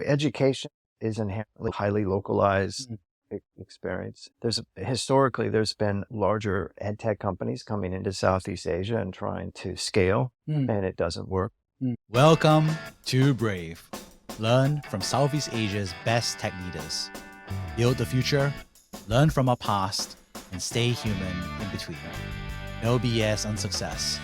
Education is inherently highly localized experience. Historically, there's been larger edtech companies coming into Southeast Asia and trying to scale, and it doesn't work. Welcome to Brave. Learn from Southeast Asia's best tech leaders. Build the future, learn from our past, and stay human in between. No BS on success.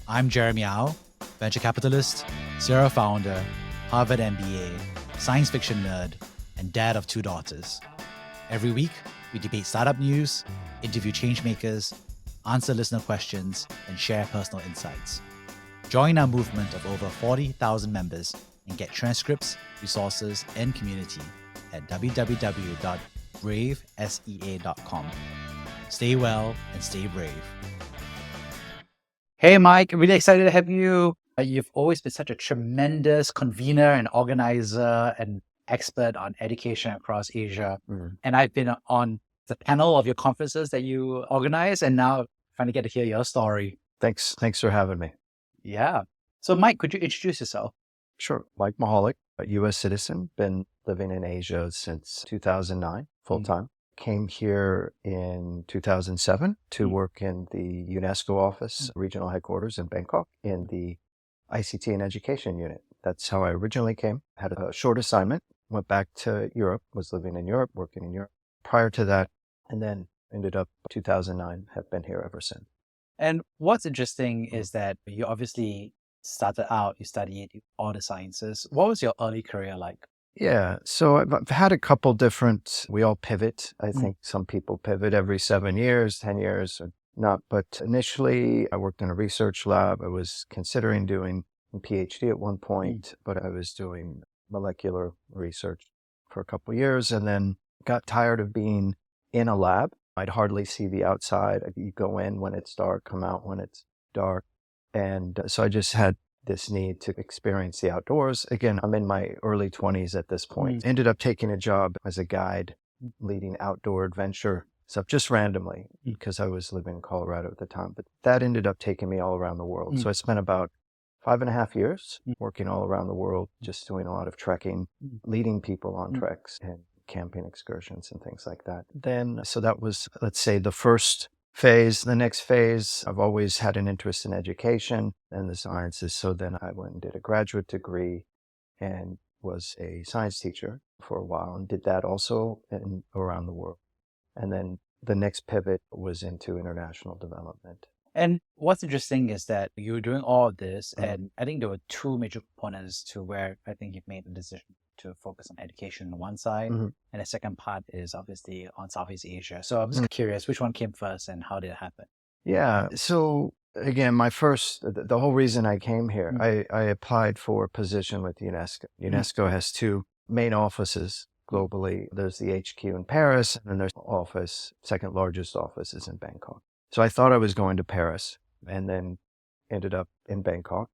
I'm Jeremy Au, venture capitalist, Sierra founder, Harvard MBA, science fiction nerd, and dad of 2 daughters. Every week, we debate startup news, interview changemakers, answer listener questions, and share personal insights. Join our movement of over 40,000 members and get transcripts, resources, and community at www.bravesea.com. Stay well and stay brave. Hey, Mike, really excited to have you. You've always been such a tremendous convener and organizer and expert on education across Asia. And I've been on the panel of your conferences that you organize, and now finally get to hear your story. Thanks for having me. Yeah. So, Mike, could you introduce yourself? Sure. Mike Michalec, a U.S. citizen, been living in Asia since 2009, full-time. Came here in 2007 to work in the UNESCO office, regional headquarters in Bangkok, in the ICT and education unit. That's how I originally came. Had a short assignment, went back to Europe, was living in Europe, working in Europe prior to that, and then ended up 2009, have been here ever since. And what's interesting is that you obviously started out, you studied all the sciences. What was your early career like? Yeah, so I've had a couple different, we all pivot. I think some people pivot every 7 years, 10 years, or not. But initially, I worked in a research lab. I was considering doing a PhD at one point, but I was doing molecular research for a couple years and then got tired of being in a lab. I'd hardly see the outside. You go in when it's dark, come out when it's dark. And so I just had this need to experience the outdoors. Again, I'm in my early 20s at this point. Ended up taking a job as a guide, leading outdoor adventure stuff just randomly because I was living in Colorado at the time. But that ended up taking me all around the world. So I spent about 5.5 years working all around the world, just doing a lot of trekking, leading people on treks and camping excursions and things like that. So that was, let's say, the first phase. The next phase, I've always had an interest in education and the sciences. So then I went and did a graduate degree and was a science teacher for a while and did that also around the world. And then the next pivot was into international development. And what's interesting is that you were doing all of this, and I think there were 2 major components to where I think you've made the decision to focus on education on one side, and the second part is obviously on Southeast Asia. So I'm just curious, which one came first and how did it happen? Yeah. So again, the whole reason I came here, I applied for a position with UNESCO. UNESCO has 2 main offices globally. There's the HQ in Paris, and then there's second largest office is in Bangkok. So I thought I was going to Paris and then ended up in Bangkok.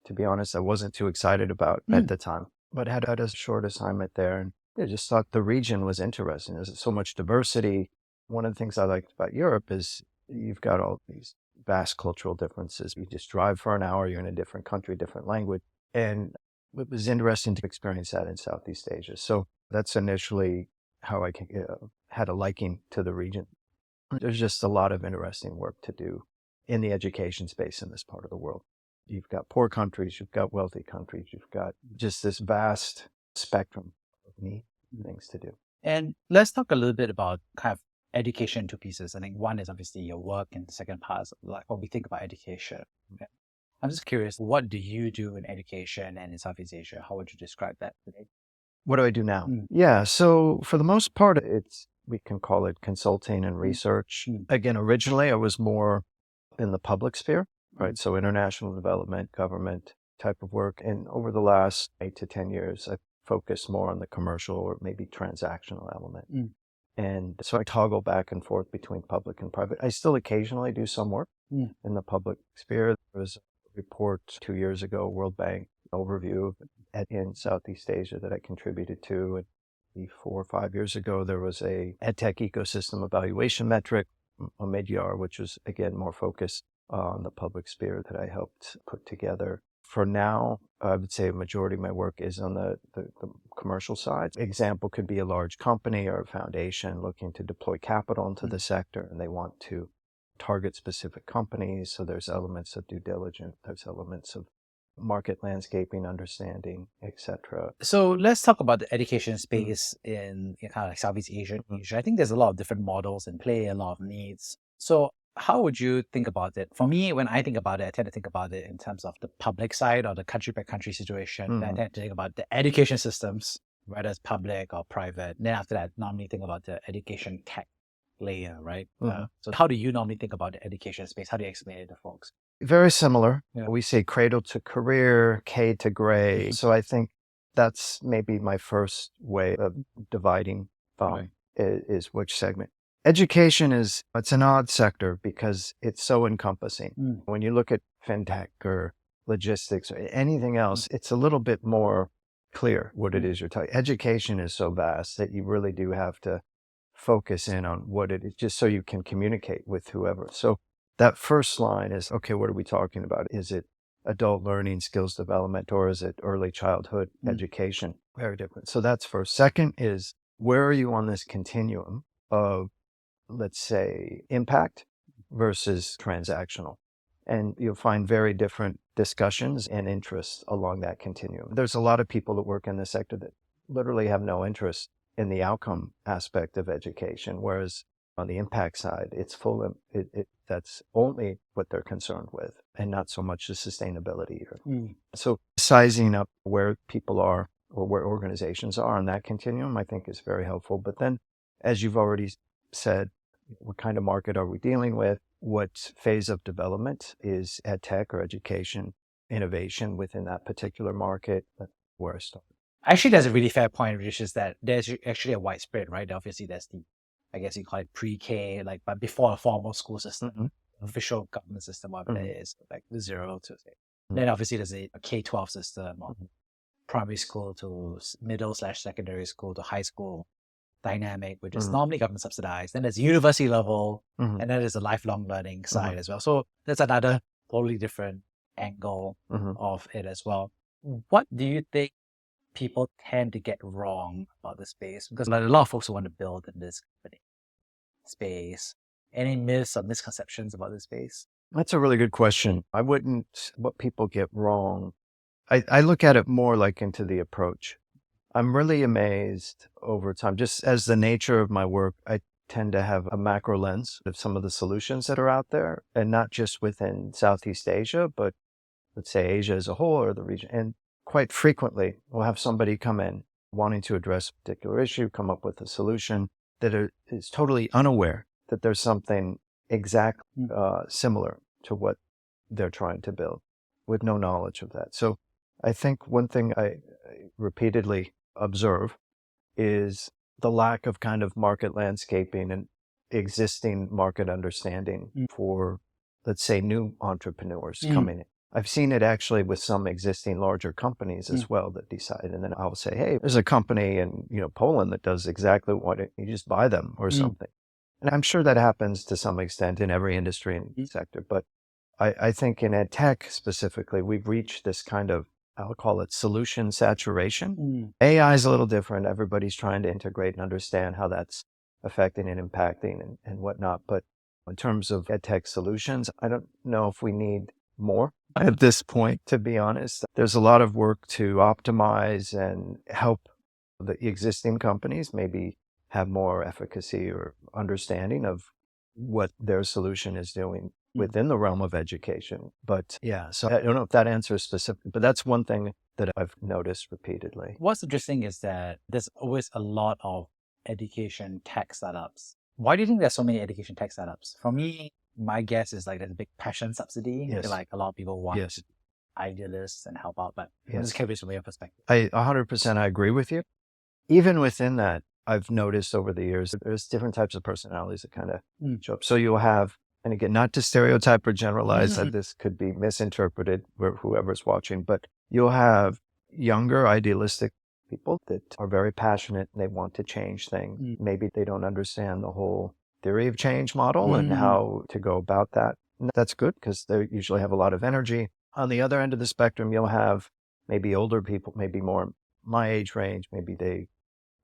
To be honest, I wasn't too excited about at the time, but had a short assignment there and I just thought the region was interesting. There's so much diversity. One of the things I liked about Europe is you've got all these vast cultural differences. You just drive for an hour, you're in a different country, different language. And it was interesting to experience that in Southeast Asia. So that's initially how I had a liking to the region. There's just a lot of interesting work to do in the education space in this part of the world. You've got poor countries, you've got wealthy countries, you've got just this vast spectrum of neat things to do. And let's talk a little bit about kind of education in 2 pieces. I think one is obviously your work, and the second part is like what we think about education. Okay. I'm just curious, what do you do in education and in Southeast Asia? How would you describe that today? What do I do now? Yeah, so for the most part, we can call it consulting and research. Again, originally I was more in the public sphere, right? So international development, government type of work. And over the last 8 to 10 years, I've focused more on the commercial or maybe transactional element. And so I toggle back and forth between public and private. I still occasionally do some work in the public sphere. There was a report 2 years ago, World Bank overview in Southeast Asia that I contributed to. And 4 or 5 years ago, there was a Edtech ecosystem evaluation metric, a mid-year, which was, again, more focused on the public sphere that I helped put together for now, I would say a majority of my work is on the commercial side. Example could be a large company or a foundation looking to deploy capital into the sector, and they want to target specific companies. So there's elements of due diligence, there's elements of market landscaping, understanding, etc. So let's talk about the education space in kind of like Southeast Asia. I think there's a lot of different models in play, a lot of needs. So how would you think about it? For me, when I think about it, I tend to think about it in terms of the public side or the country by country situation. I tend to think about the education systems, whether it's public or private. Then after that, normally think about the education tech layer, right? So how do you normally think about the education space? How do you explain it to folks? Very similar. Yeah. We say cradle to career, K to gray. So I think that's maybe my first way of dividing is which segment. Education it's an odd sector because it's so encompassing. When you look at fintech or logistics or anything else, it's a little bit more clear what it is you're talking. Education is so vast that you really do have to focus in on what it is, just so you can communicate with whoever. So that first line is, okay, what are we talking about? Is it adult learning, skills development, or is it early childhood education? Very different. So that's first. Second is, where are you on this continuum of, let's say, impact versus transactional? And you'll find very different discussions and interests along that continuum. There's a lot of people that work in the sector that literally have no interest in the outcome aspect of education, whereas on the impact side, it's full. That's only what they're concerned with, and not so much the sustainability. So sizing up where people are or where organizations are on that continuum, I think, is very helpful. But then, as you've already said, what kind of market are we dealing with? What phase of development is Edtech or education innovation within that particular market? That's where I start. Actually, that's a really fair point, which is that there's actually a widespread, right? Obviously, there's the, I guess you call it pre-K, but before a formal school system, official government system, whatever it is, like the 0 to 8. Then obviously there's a K-12 system, or primary school to middle/secondary school to high school dynamic, which is normally government subsidized. Then there's university level, and then there's a lifelong learning side as well. So that's another totally different angle of it as well. What do you think people tend to get wrong about the space? Because a lot of folks who want to build in this space. Any myths or misconceptions about this space? That's a really good question. What people get wrong, I look at it more like into the approach. I'm really amazed over time, just as the nature of my work, I tend to have a macro lens of some of the solutions that are out there, and not just within Southeast Asia, but let's say Asia as a whole or the region. And quite frequently, we'll have somebody come in wanting to address a particular issue, come up with a solution that is totally unaware that there's something exactly similar to what they're trying to build, with no knowledge of that. So I think one thing I repeatedly observe is the lack of kind of market landscaping and existing market understanding for, let's say, new entrepreneurs coming in. I've seen it actually with some existing larger companies as well that decide, and then I'll say, hey, there's a company in Poland that does exactly you just buy them or something. And I'm sure that happens to some extent in every industry and sector, but I think in Edtech specifically, we've reached this kind of, I'll call it solution saturation. AI is a little different. Everybody's trying to integrate and understand how that's affecting and impacting and whatnot. But in terms of Edtech solutions, I don't know if we need more at this point, to be honest. There's a lot of work to optimize and help the existing companies maybe have more efficacy or understanding of what their solution is doing within the realm of education. But yeah, so I don't know if that answers specific, but that's one thing that I've noticed repeatedly. What's interesting is that there's always a lot of education tech startups. Why do you think there's so many education tech startups? For me, my guess is there's a big passion subsidy. Yes. A lot of people want to be idealists and help out, but I'm just curious from your perspective. 100% I agree with you. Even within that, I've noticed over the years, there's different types of personalities that kind of show up. So you'll have, and again, not to stereotype or generalize that this could be misinterpreted for whoever's watching, but you'll have younger, idealistic people that are very passionate and they want to change things. Maybe they don't understand the whole theory of change model and how to go about that. And that's good because they usually have a lot of energy. On the other end of the spectrum, you'll have maybe older people, maybe more my age range, maybe they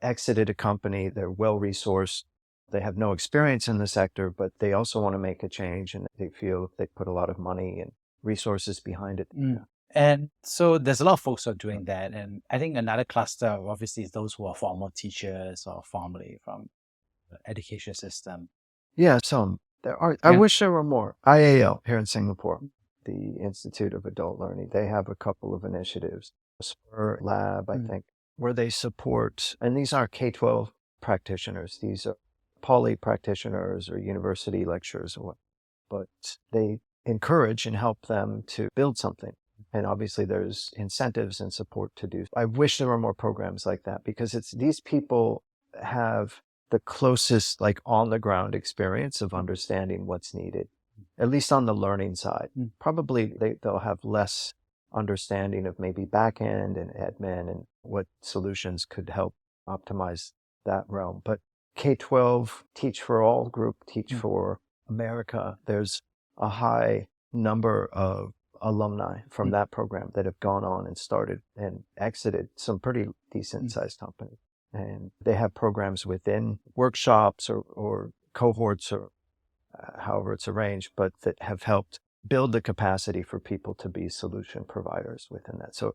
exited a company, they're well-resourced, they have no experience in the sector, but they also want to make a change and they feel they put a lot of money and resources behind it. And so there's a lot of folks who are doing that. And I think another cluster obviously is those who are former teachers or formerly from the education system. Yeah, some. There are. I wish there were more. IAL here in Singapore, the Institute of Adult Learning, they have a couple of initiatives. Spur Lab, I think, where they support, and these aren't K-12 practitioners. These are poly practitioners or university lecturers or what, but they encourage and help them to build something. And obviously there's incentives and support to do. I wish there were more programs like that because it's these people have the closest like on the ground experience of understanding what's needed, at least on the learning side. Probably they'll have less understanding of maybe back end and admin and what solutions could help optimize that realm. But K-12 Teach for All group, Teach for America, there's a high number of alumni from that program that have gone on and started and exited some pretty decent sized companies. And they have programs within workshops or cohorts or however it's arranged, but that have helped build the capacity for people to be solution providers within that. So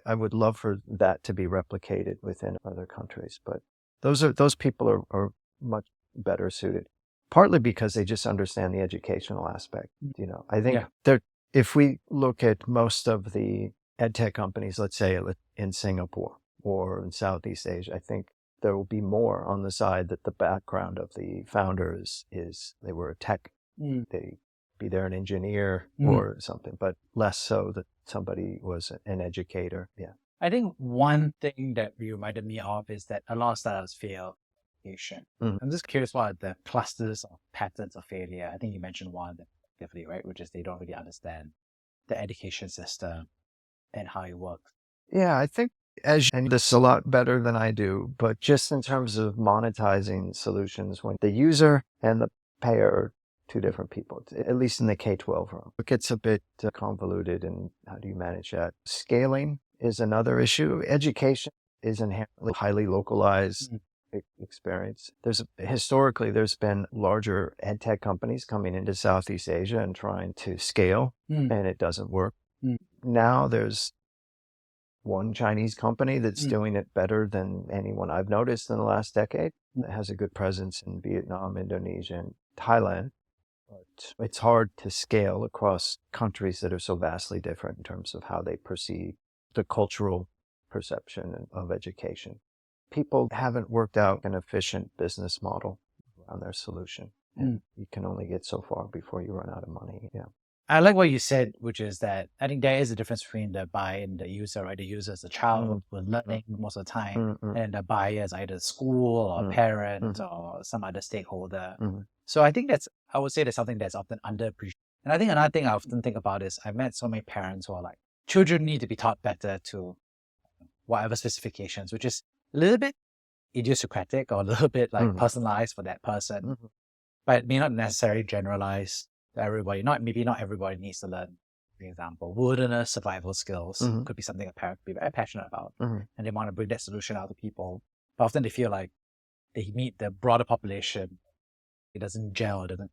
I would love for that to be replicated within other countries, but those people are much better suited, partly because they just understand the educational aspect. I think if we look at most of the edtech companies, let's say in Singapore or in Southeast Asia, I think there will be more on the side that the background of the founders is they were a tech, they be there an engineer or something, but less so that somebody was an educator. Yeah. I think one thing that you reminded me of is that a lot of startups fail education. I'm just curious what are the clusters of patterns of failure. I think you mentioned one definitely, right? Which is they don't really understand the education system and how it works. Yeah, I think and this is a lot better than I do, but just in terms of monetizing solutions, when the user and the payer are two different people, at least in the K-12 realm, it gets a bit convoluted. And how do you manage that? Scaling is another issue. Education is inherently highly localized experience. Historically, there's been larger edtech companies coming into Southeast Asia and trying to scale, and it doesn't work. Now there's one Chinese company that's doing it better than anyone I've noticed in the last decade. It has a good presence in Vietnam, Indonesia, and Thailand. But it's hard to scale across countries that are so vastly different in terms of how they perceive the cultural perception of education. People haven't worked out an efficient business model on their solution. And you can only get so far before you run out of money. Yeah. I like what you said, which is that I think there is a difference between the buyer and the user, right? The user is a child who's learning most of the time, and the buyer is either school or parent or some other stakeholder. So I think I would say that's something that's often underappreciated. And I think another thing I often think about is I've met so many parents who are like, children need to be taught better to whatever specifications, which is a little bit idiosyncratic or a little bit like personalized for that person, but it may not necessarily generalize everybody. Maybe not everybody needs to learn, for example, wilderness survival skills could be something a parent could be very passionate about, and they want to bring that solution out to people. But often they feel like they meet the broader population, it doesn't gel, it doesn't.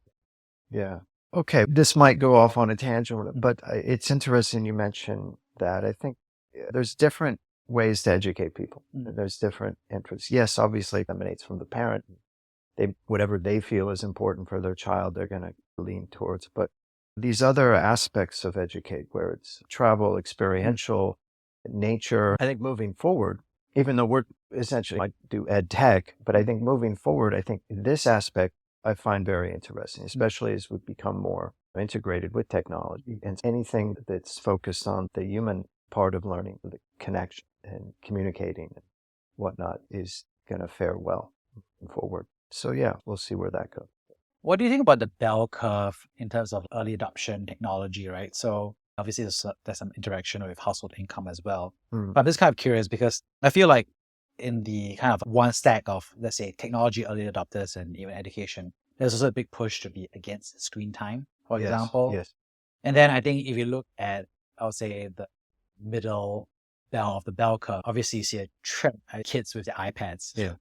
Yeah. Okay, this might go off on a tangent, but it's interesting you mentioned that. I think there's different ways to educate people. There's different interests. Yes, obviously it emanates from the parent. Whatever they feel is important for their child, they're going to lean towards. But these other aspects of educate, where it's travel, experiential, nature, I think moving forward, even though we're essentially like do ed tech, but I think moving forward, I think this aspect I find very interesting, especially as we become more integrated with technology, and anything that's focused on the human part of learning, the connection and communicating and whatnot is going to fare well forward. So yeah, we'll see where that goes. What do you think about the bell curve in terms of early adoption technology, right? So obviously there's some interaction with household income as well. But I'm just kind of curious because I feel like in the kind of one stack of, let's say, technology early adopters and even education, there's also a big push to be against screen time, for example. Yes. And then I think if you look at I would say the middle bell of the bell curve, obviously you see a trend kids with the iPads. Yeah.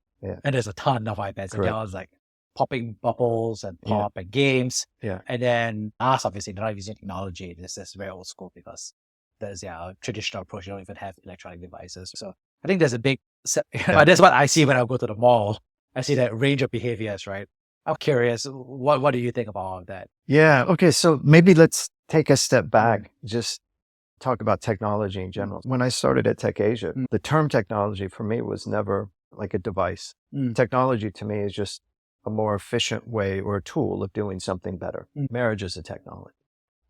And there's a ton of iPads. And Correct. they're all like popping bubbles and Yeah. pop and games. Yeah. And then us, obviously, they're not using technology. This is very old school because there's a traditional approach. You don't even have electronic devices. So I think there's a big, that's what I see when I go to the mall. I see that range of behaviors, right? I'm curious, what do you think about all of that? Yeah. Okay. So maybe let's take a step back, just talk about technology in general. When I started at Tech Asia, the term technology for me was never like a device. Technology to me is just a more efficient way or a tool of doing something better. Marriage is a technology.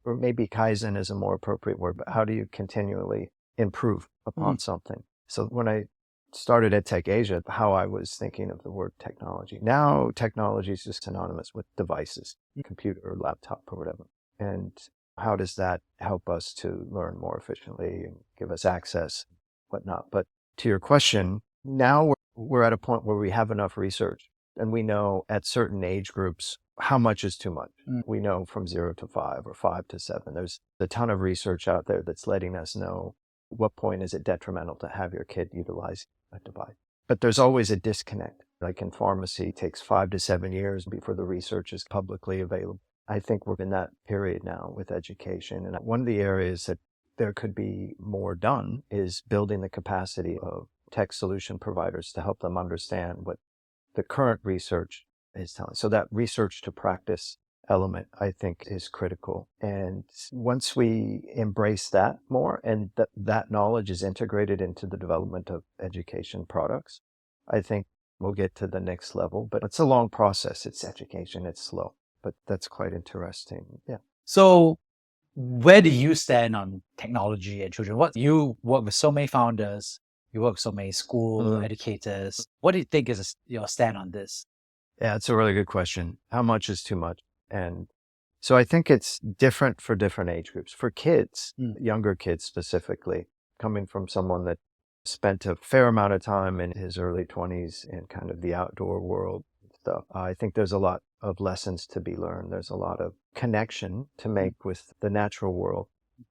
Or maybe Kaizen is a more appropriate word, but how do you continually improve upon something? So when I started at Tech Asia, how I was thinking of the word technology. Now technology is just synonymous with devices, computer or laptop or whatever. And how does that help us to learn more efficiently and give us access, whatnot? But to your question, now we're at a point where we have enough research and we know at certain age groups how much is too much. We know from 0 to 5 or 5 to 7. There's a ton of research out there that's letting us know what point is it detrimental to have your kid utilize a device. But there's always a disconnect. Like in pharmacy, it takes 5 to 7 years before the research is publicly available. I think we're in that period now with education. And one of the areas that there could be more done is building the capacity of tech solution providers to help them understand what the current research is telling. So that research to practice element, I think, is critical. And once we embrace that more and that knowledge is integrated into the development of education products, I think we'll get to the next level. But it's a long process. It's education. It's slow. But that's quite interesting. Yeah. So where do you stand on technology and children? You work with so many founders, you work with so many school educators. What do you think is your stand on this? Yeah, it's a really good question. How much is too much? And so I think it's different for different age groups. For kids, younger kids specifically, coming from someone that spent a fair amount of time in his early 20s in kind of the outdoor world stuff, I think there's a lot of lessons to be learned. There's a lot of connection to make with the natural world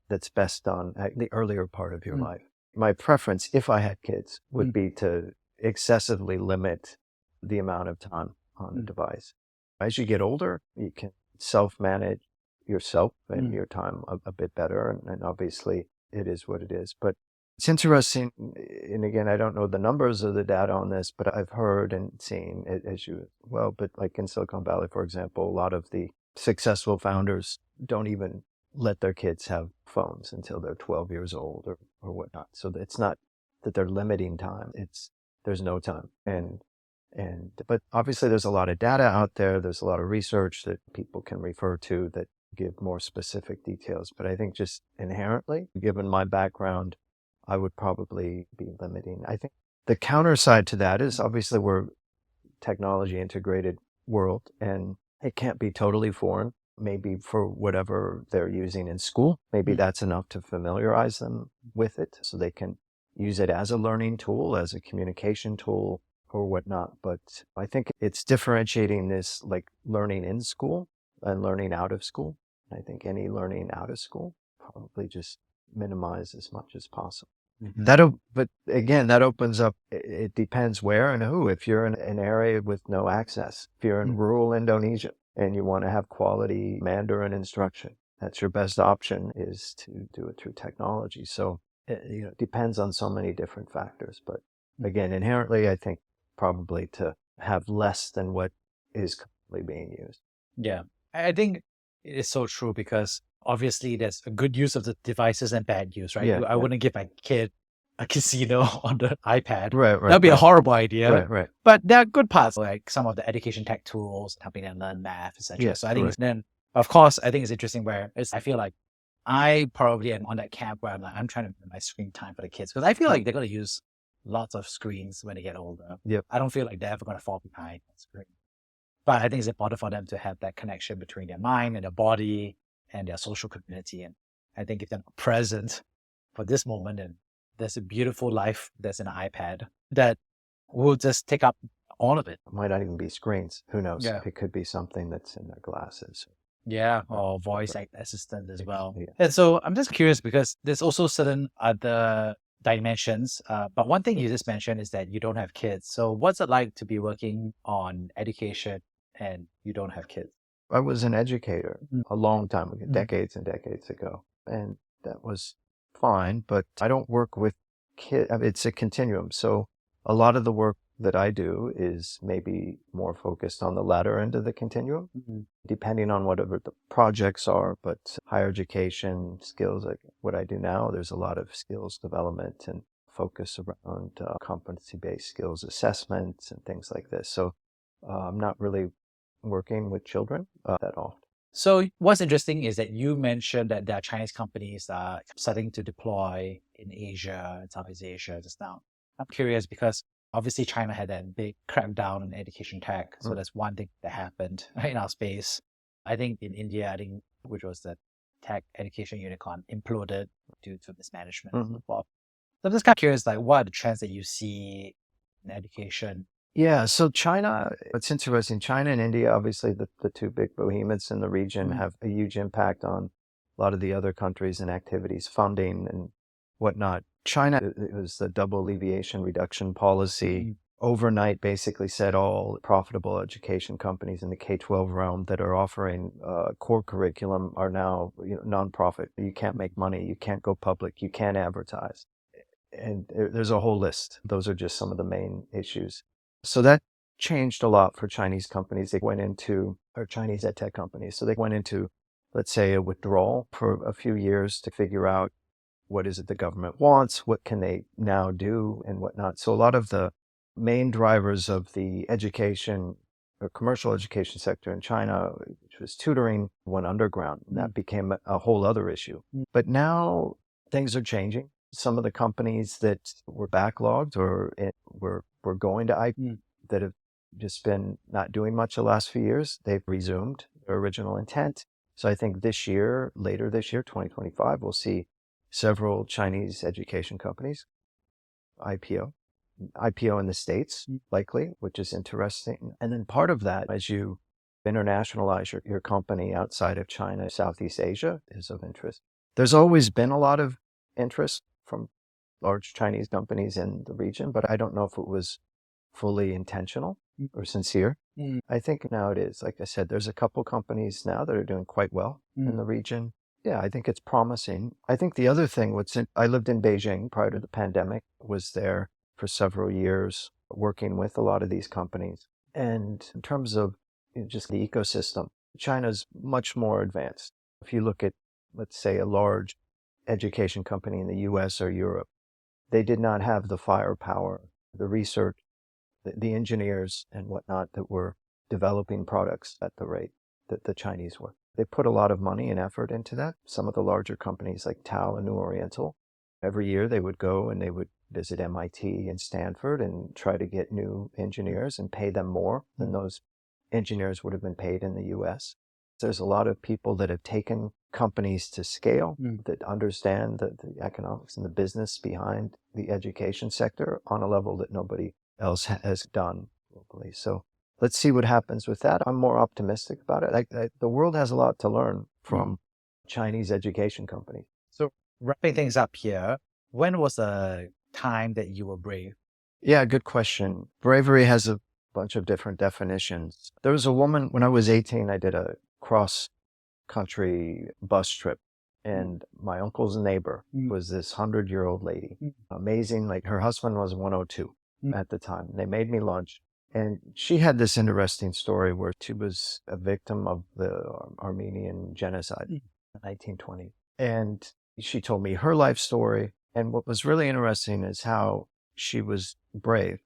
that's best done at the earlier part of your life. My preference, if I had kids, would be to excessively limit the amount of time on the device. As you get older, you can self-manage yourself and your time a bit better. And obviously it is what it is. But it's interesting. And again, I don't know the numbers or the data on this, but I've heard and seen it as you well. But like in Silicon Valley, for example, a lot of the successful founders don't even let their kids have phones until they're 12 years old or whatnot. So it's not that they're limiting time. There's no time. But obviously there's a lot of data out there. There's a lot of research that people can refer to that give more specific details. But I think just inherently, given my background, I would probably be limiting. I think the counter side to that is obviously we're technology integrated world and it can't be totally foreign. Maybe for whatever they're using in school, maybe that's enough to familiarize them with it so they can use it as a learning tool, as a communication tool or whatnot. But I think it's differentiating this like learning in school and learning out of school. I think any learning out of school probably just minimize as much as possible. But again, that opens up, it depends where and who. If you're in an area with no access, if you're in rural Indonesia and you want to have quality Mandarin instruction, that's your best option is to do it through technology. So it depends on so many different factors. But again, inherently, I think probably to have less than what is currently being used. Yeah, I think it is so true because obviously there's a good use of the devices and bad use, right? I wouldn't give my kid a casino on the iPad. Right. That'd be a horrible idea. Right. But there are good parts, like some of the education tech tools, helping them learn math, etc. Yes, so I think then, of course, I think it's interesting where I feel like I probably am on that camp where I'm trying to limit my screen time for the kids because I feel like they're going to use lots of screens when they get older. Yep. I don't feel like they're ever going to fall behind on screen. But I think it's important for them to have that connection between their mind and their body and their social community. And I think if they're not present for this moment, and there's a beautiful life that's in an iPad that will just take up all of it. It might not even be screens. Who knows? Yeah. It could be something that's in their glasses. Yeah, or voice assistant as well. Yeah. And so I'm just curious because there's also certain other dimensions. But one thing you just mentioned is that you don't have kids. So what's it like to be working on education and you don't have kids? I was an educator Mm, a long time ago, mm, decades and decades ago, and that was fine, but I don't work with kids. It's a continuum. So a lot of the work that I do is maybe more focused on the latter end of the continuum, mm, depending on whatever the projects are. But higher education skills, like what I do now, there's a lot of skills development and focus around competency-based skills assessments and things like this. So I'm not really working with children that often. So what's interesting is that you mentioned that there are Chinese companies starting to deploy in Asia and Southeast Asia just now. I'm curious because obviously China had that big crackdown on education tech. So Mm. that's one thing that happened in our space. I think in India, which was the tech education unicorn, imploded due to mismanagement and Mhm. so forth. So I'm just kind of curious, like what are the trends that you see in education? Yeah, so China, it's interesting. China and India, obviously the two big behemoths in the region, Mm, have a huge impact on a lot of the other countries and activities, funding and whatnot. China, it was the double alleviation reduction policy. mm, Overnight, basically said all profitable education companies in the K-12 realm that are offering core curriculum are now, nonprofit. You can't make money. You can't go public. You can't advertise. And there's a whole list. Those are just some of the main issues. So that changed a lot for Chinese companies. They went into, or Chinese Edtech companies. So they went into, let's say, a withdrawal for a few years to figure out what is it the government wants, what can they now do, and whatnot. So a lot of the main drivers of the education or commercial education sector in China, which was tutoring, went underground. And mm, that became a whole other issue. mm, But now things are changing. Some of the companies that were backlogged or were going to IP mm. that have just been not doing much the last few years, they've resumed their original intent. So I think this year, later this year, 2025, we'll see several Chinese education companies IPO, IPO in the States, Mm. likely, which is interesting. And then part of that, as you internationalize your company outside of China, Southeast Asia, is of interest. There's always been a lot of interest from large Chinese companies in the region, but I don't know if it was fully intentional Mm. or sincere. Mm. I think now it is. Like I said, there's a couple companies now that are doing quite well in Mm. the region. Yeah, I think it's promising. I think the other thing, I lived in Beijing prior to the pandemic, was there for several years working with a lot of these companies. And in terms of just the ecosystem, China's much more advanced. If you look at, let's say, a large education company in the US or Europe, they did not have the firepower, the research, the engineers and whatnot that were developing products at the rate that the Chinese were. They put a lot of money and effort into that. Some of the larger companies like Tao and New Oriental, every year they would go and they would visit MIT and Stanford and try to get new engineers and pay them more than those engineers would have been paid in the US. There's a lot of people that have taken companies to scale Mm. that understand the economics and the business behind the education sector on a level that nobody else has done globally. So let's see what happens with that. I'm more optimistic about it. The world has a lot to learn from Chinese education companies. So wrapping things up here, when was the time that you were brave? Yeah, good question. Bravery has a bunch of different definitions. There was a woman, when I was 18, I did a cross country bus trip. And my uncle's neighbor Mm. was this 100-year-old lady. Mm. Amazing. Like her husband was 102 Mm. at the time. They made me lunch. And she had this interesting story where she was a victim of the Armenian genocide in the 1920s. And she told me her life story. And what was really interesting is how she was brave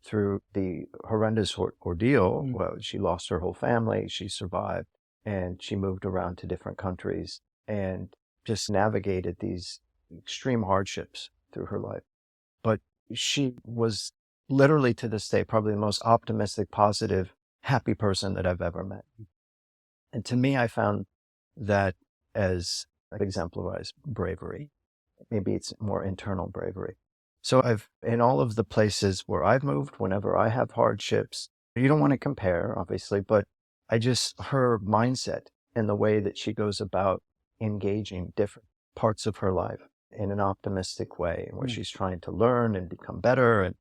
through the horrendous ordeal. Mm. Well, she lost her whole family. She survived and she moved around to different countries and just navigated these extreme hardships through her life. But she was literally to this day probably the most optimistic, positive, happy person that I've ever met. And to me, I found that as exemplarized bravery. Maybe it's more internal bravery. So in all of the places where I've moved, whenever I have hardships, you don't want to compare, obviously, but her mindset and the way that she goes about engaging different parts of her life in an optimistic way, where she's trying to learn and become better and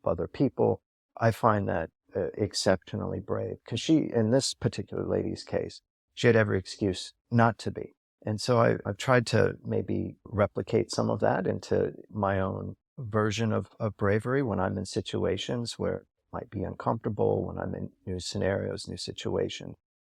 help other people. I find that exceptionally brave, because she, in this particular lady's case, she had every excuse not to be. And so I've tried to maybe replicate some of that into my own version of bravery when I'm in situations where it might be uncomfortable, when I'm in new scenarios, new situations.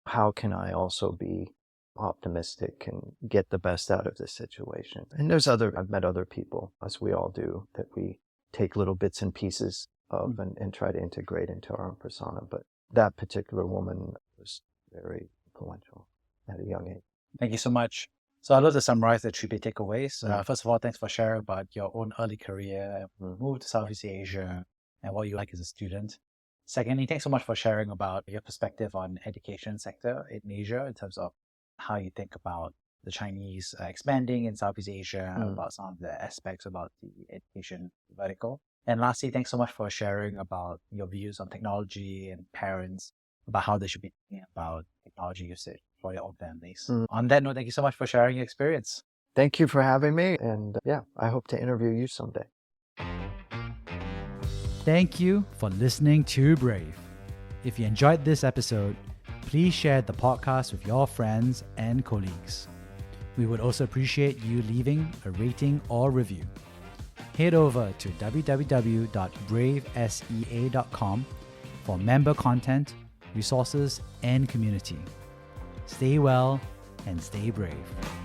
How can I also be optimistic and get the best out of this situation? And I've met other people, as we all do, that we take little bits and pieces of and try to integrate into our own persona. But that particular woman was very influential at a young age. Thank you so much. So I'd love to summarize the 3 big takeaways. First of all, thanks for sharing about your own early career, move to Southeast Asia, and what you like as a student. Secondly, thanks so much for sharing about your perspective on education sector in Asia, in terms of how you think about the Chinese expanding in Southeast Asia, about some of the aspects about the education vertical. And lastly, thanks so much for sharing about your views on technology and parents, about how they should be thinking about technology usage for their own families. On that note, thank you so much for sharing your experience. Thank you for having me. And I hope to interview you someday. Thank you for listening to Brave. If you enjoyed this episode, please share the podcast with your friends and colleagues. We would also appreciate you leaving a rating or review. Head over to www.bravesea.com for member content, resources, and community. Stay well and stay brave.